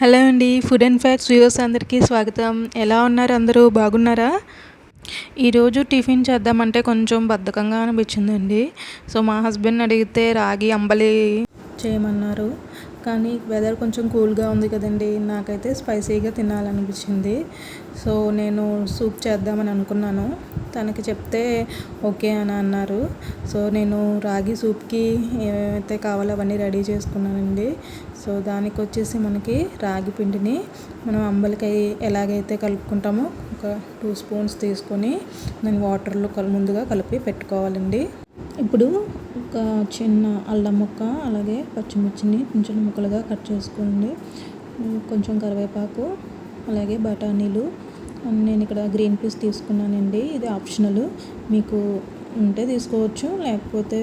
Hello అండి. Food and facts viewers అందరికీ స్వాగతం. ఎలా ఉన్నారు అందరూ? బాగున్నారా? ఈరోజు టిఫిన్ చేద్దామంటే కొంచెం బద్ధకంగా అనిపించిందండి. సో మా హస్బెండ్ని అడిగితే రాగి అంబలి చేయమన్నారు. కానీ వెదర్ కొంచెం కూల్గా ఉంది కదండి, నాకైతే స్పైసీగా తినాలనిపించింది. సో నేను సూప్ చేద్దామని అనుకున్నాను. తనకి చెప్తే ఓకే అని అన్నారు. సో నేను రాగి సూప్కి ఏమేమైతే కావాలో అవన్నీ రెడీ చేసుకున్నానండి. సో దానికి వచ్చేసి మనకి రాగి పిండిని మనం అంబలికి ఎలాగైతే కలుపుకుంటామో ఒక 2 స్పూన్స్ తీసుకొని దాన్ని వాటర్లో ముందుగా కలిపి పెట్టుకోవాలండి. ఇప్పుడు ఒక చిన్న అల్లం ముక్క, అలాగే పచ్చిమిర్చిని చిన్న చిన్న ముక్కలుగా కట్ చేసుకోండి. కొంచెం కరివేపాకు, అలాగే బఠానీలు. నేను ఇక్కడ గ్రీన్ పీస్ తీసుకున్నానండి. ఇది ఆప్షనల్, మీకు ఉంటే తీసుకోవచ్చు, లేకపోతే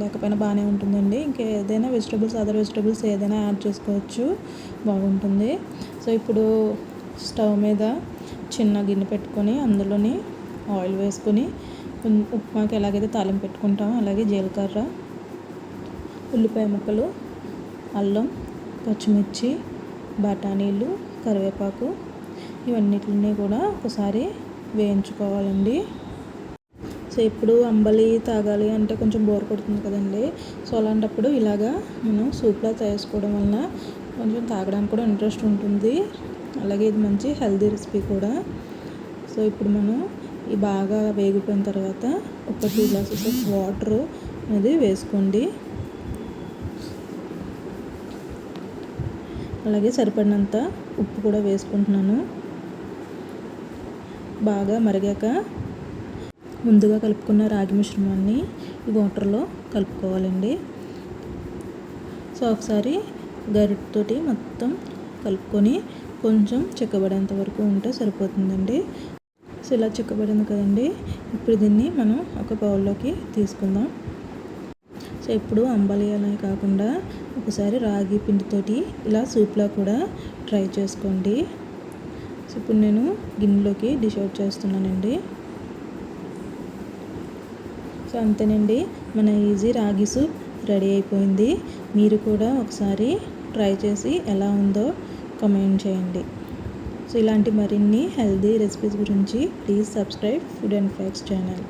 లేకపోయినా బాగానే ఉంటుందండి. ఇంకేదైనా వెజిటబుల్స్, అదర్ వెజిటబుల్స్ ఏదైనా యాడ్ చేసుకోవచ్చు, బాగుంటుంది. సో ఇప్పుడు స్టవ్ మీద చిన్న గిన్నె పెట్టుకొని అందులోని ఆయిల్ వేసుకొని ఉప్మాకి ఎలాగైతే తాలింపు పెట్టుకుంటామో అలాగే జీలకర్ర, ఉల్లిపాయ ముక్కలు, అల్లం, పచ్చిమిర్చి, బఠానీలు, కరివేపాకు ఇవన్నిటిని కూడా ఒకసారి వేయించుకోవాలండి. సో ఇప్పుడు అంబలి తాగాలి అంటే కొంచెం బోర్ కొడుతుంది కదండి. సో అలాంటప్పుడు ఇలాగా మనం సూప్లా చేసుకోవడం వలన కొంచెం తాగడానికి కూడా ఇంట్రెస్ట్ ఉంటుంది. అలాగే ఇది మంచి హెల్తీ రెసిపీ కూడా. సో ఇప్పుడు మనం ఈ బాగా వేగిపోయిన తర్వాత ఒక 2 గ్లాసెస్ ఆఫ్ వాటర్ అనేది వేసుకోండి. అలాగే సరిపడినంత ఉప్పు కూడా వేసుకుంటున్నాను. బాగా మరిగాక ముందుగా కలుపుకున్న రాగి మిశ్రమాన్ని ఈ వాటర్లో కలుపుకోవాలండి. సో ఒకసారి గరిటెతోటి మొత్తం కలుపుకొని కొంచెం చిక్కబడేంత వరకు ఉంటే సరిపోతుందండి. సో ఇలా చిక్కబడింది కదండి. ఇప్పుడు దీన్ని మనం ఒక బౌల్లోకి తీసుకుందాం. సో ఇప్పుడు అంబలి అనే కాకుండా ఒకసారి రాగి పిండితోటి ఇలా సూప్లా కూడా ట్రై చేసుకోండి. సో ఇప్పుడు నేను గిన్నెలోకి డిష్ అవుట్ చేస్తున్నానండి. సో అంతేనండి, మన ఈజీ రాగి సూప్ రెడీ అయిపోయింది. మీరు కూడా ఒకసారి ట్రై చేసి ఎలా ఉందో కామెంట్ చేయండి. సో ఇలాంటి మరిన్ని హెల్తీ రెసిపీస్ గురించి please subscribe food and facts channel.